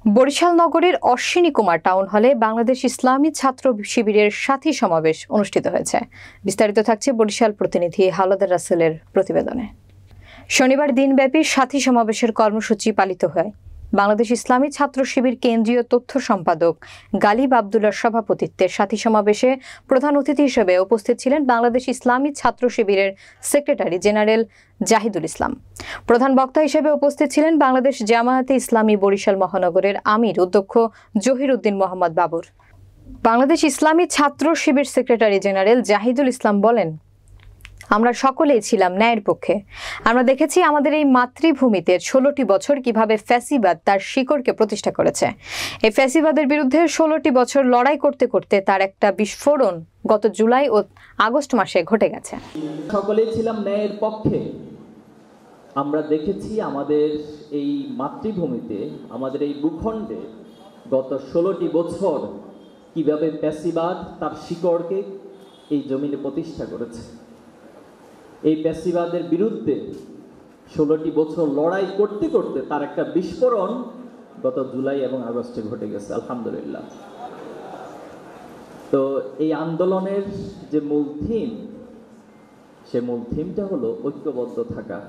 বরিশাল নগরীর অশ্বিনী কুমার টাউন হলে বাংলাদেশ ইসলামী ছাত্র শিবিরের সাথী সমাবেশ অনুষ্ঠিত হয়েছে। বিস্তারিত থাকছে বরিশাল প্রতিনিধি হাওলাদার রাসেলের প্রতিবেদনে। শনিবার দিনব্যাপী সাথী সমাবেশের কর্মসূচি পালিত হয়। বাংলাদেশ ইসলামী ছাত্র শিবির কেন্দ্রীয় তথ্য সম্পাদক গালিব আবদুল্লাহর সভাপতিত্বে সাথী সমাবেশে প্রধান অতিথি হিসেবে উপস্থিত ছিলেন বাংলাদেশ ইসলামী ছাত্র শিবিরের সেক্রেটারি জেনারেল জাহিদুল ইসলাম। প্রধান বক্তা হিসেবে উপস্থিত ছিলেন বাংলাদেশ জামায়াতে ইসলামী বরিশাল মহানগরের আমির অধ্যক্ষ জহির উদ্দিন মোহাম্মদ বাবুর। বাংলাদেশ ইসলামী ছাত্র শিবির সেক্রেটারি জেনারেল জাহিদুল ইসলাম বলেন, আমরা সকলেই ছিলাম ন্যায়ের পক্ষে। আমরা দেখেছি আমাদের এই মাতৃভূমিতে 16টি বছর কিভাবে ফ্যাসিবাদ তার শিকড়কে প্রতিষ্ঠা করেছে। এই ফ্যাসিবাদের বিরুদ্ধে 16টি বছর লড়াই করতে করতে তার একটা বিস্ফোরণ গত জুলাই ও আগস্ট মাসে ঘটে গেছে। সকলেই ছিলাম ন্যায়ের পক্ষে। আমরা দেখেছি আমাদের এই মাতৃভূমিতে, আমাদের এই ভূখণ্ডে গত 16টি বছর কিভাবে ফ্যাসিবাদ তার শিকড়কে এই জমিনে প্রতিষ্ঠা করেছে। এই ফ্যাসিবাদের বিরুদ্ধে 16টি বছর লড়াই করতে করতে তার একটা বিস্ফোরণ গত জুলাই এবং আগস্টে ঘটে গেছে, আলহামদুলিল্লাহ। তো এই আন্দোলনের যে মূল থিম, সে মূল থিমটা হলো ঐক্যবদ্ধ থাকা,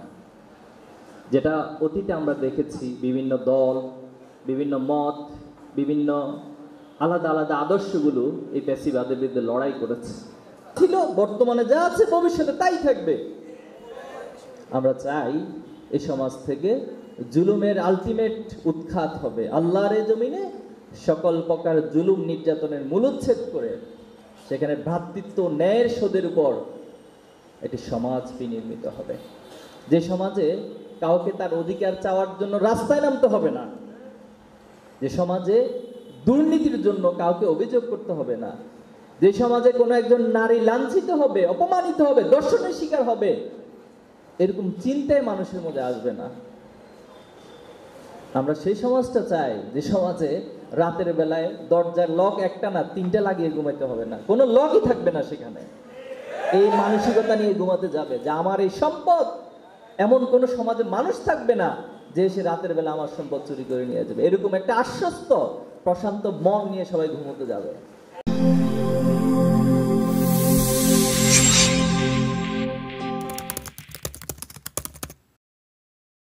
যেটা অতীতে আমরা দেখেছি বিভিন্ন দল, বিভিন্ন মত, বিভিন্ন আলাদা আলাদা আদর্শগুলো এই ফ্যাসিবাদের বিরুদ্ধে লড়াই করেছে। ছিল, বর্তমানে যা আছে, ভবিষ্যতে তাই থাকবে। আমরা চাই এই সমাজ থেকে জুলুমের আলটিমেট উৎখাত হবে। আল্লাহর এই জমিনে সকল প্রকার জুলুম নির্যাতনের মূলোচ্ছেদ করে সেখানে ভ্রাতৃত্ব ন্যায়ের সোদের উপর একটি সমাজ বিনির্মিত হবে, যে সমাজে কাউকে তার অধিকার চাওয়ার জন্য রাস্তায় নামতে হবে না, যে সমাজে দুর্নীতির জন্য কাউকে অভিযোগ করতে হবে না, যে সমাজে কোনো একজন নারী লাঞ্ছিত হবে, অপমানিত হবে, দর্শনের শিকার হবে, এরকম চিন্তায় মানুষের মধ্যে আসবে না। আমরা সেই সমাজটা চাই যে সমাজে রাতের বেলায় দরজার লক একটা না 3টা লাগিয়ে ঘুমাইতে হবে না, কোনো লকই থাকবে না সেখানে। এই মানসিকতা নিয়ে ঘুমাতে যাবে যে আমার এই সম্পদ, এমন কোনো সমাজে মানুষ থাকবে না যে সে রাতের বেলা আমার সম্পদ চুরি করে নিয়ে যাবে। এরকম একটা আশ্বস্ত প্রশান্ত মন নিয়ে সবাই ঘুমোতে যাবে।